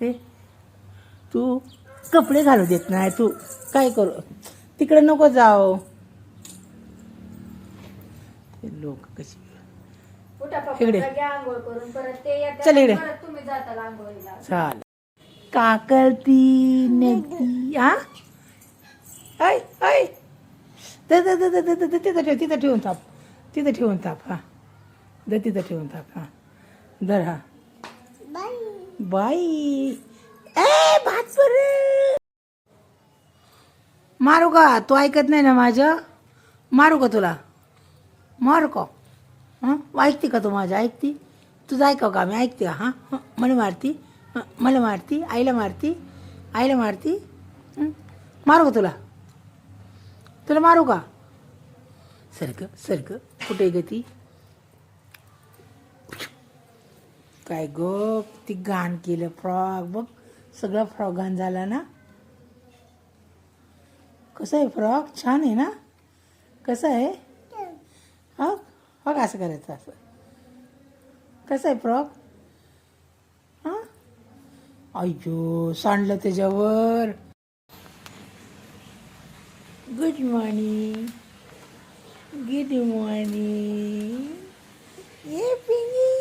हे तू कपडे घालू देत नाही, तू काय करू, तिकडे नको जाओ. लोक कशी इकडे चल इकडे चाल. काकलती नेती हा ऐ ऐ तिथं ठेवून थाप, तिथं ठेवून थाप. हा तिथं ठेवून थाप. हा धर. हा बाई ए भात मारू का, तू ऐकत नाही ना माझं, मारू का तुला, मारू का. हां ऐकते का तू माझं, ऐकते तुझं, ऐकाव का मी, ऐकते का. हां हं, मला मारती, मला मारती, आईला मारती, आईला मारती. मारू का तुला, तुला मारू का. सरक सरक, कुठे ग ती, काय ग ती घाण केलं फ्रॉक बघ, सगळं फ्रॉक घाण झाला ना. कसं आहे फ्रॉक, छान आहे ना, कसं आहे. हा बघ असं करायचं, असं कसं आहे फ्रॉक. हां अय्यो सांडलं त्याच्यावर. Good morning, good morning. ये पिंगी,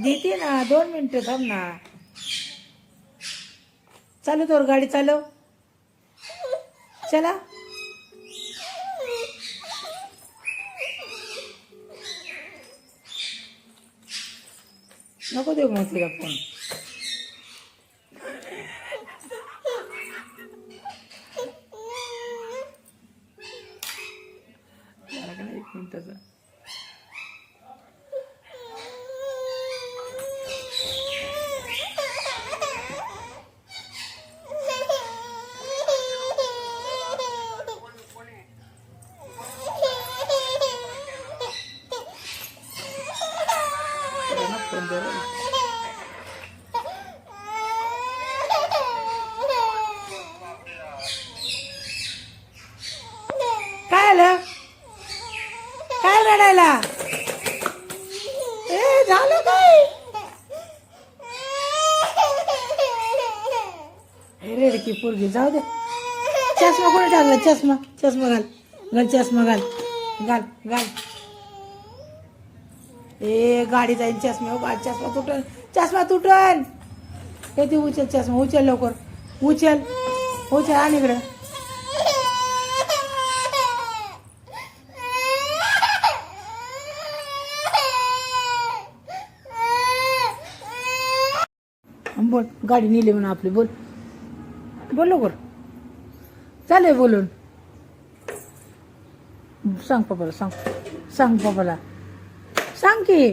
देते ना, 2 मिनिटं थांब ना. चालू तर गाडी चालव, चला. नको देऊ मग तिला फोन. एक मिनिटाचा काय आलं, काय रडायला, ए झालं काय. रेडकी पोरगी, जाऊ दे. चष्मा कोणी टाकला, चष्मा, चष्मा घाल, घाल चष्मा, घाल घाल घाल. ए गाडी जाईल, चष्मा चष्मा तुटन, चष्मा तुटन. हे ती उचल चष्मा, उचल लवकर, उचल उचल, आणि इकडं. बोल, गाडी नेली म्हणून आपली, बोल बोल लवकर, चालेल बोलून. सांग पप्पाला, सांग सांग पप्पाला, सांग की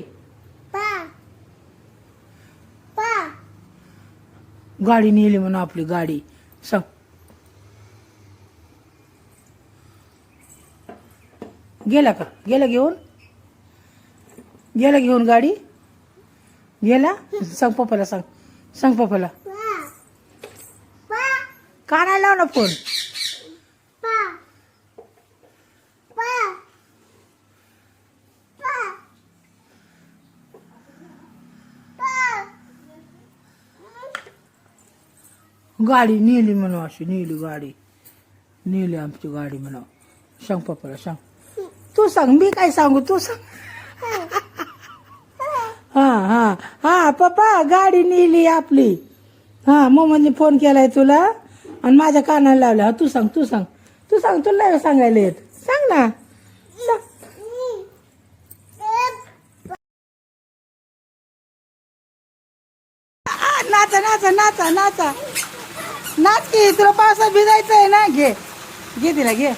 गाडी नेली म्हणून आपली गाडी, सांग. गेला का, गेला घेऊन, गेला घेऊन गाडी, गेला. सांग पप्पाला, सांग सांग पप्पाला. का नाही लाव ना फोन. गाडी नेली म्हणून, अशी नेली गाडी, नेली आमची गाडी म्हणून. सांग पप्पाला, सांग, तू सांग, मी काय सांगू, तू सांग. हा हा हा पप्पा गाडी नेली आपली. हा मम्मीने फोन केलाय तुला आणि माझ्या कानाला लावला. हा तू सांग, तू सांग, तू सांग, तुला नाही सांगायला येत, सांग ना, सांग. नाचा नाचा नाचा नाचा नाच की, तुला पावसात भिजायचं आहे ना. घे घे तिला, घे.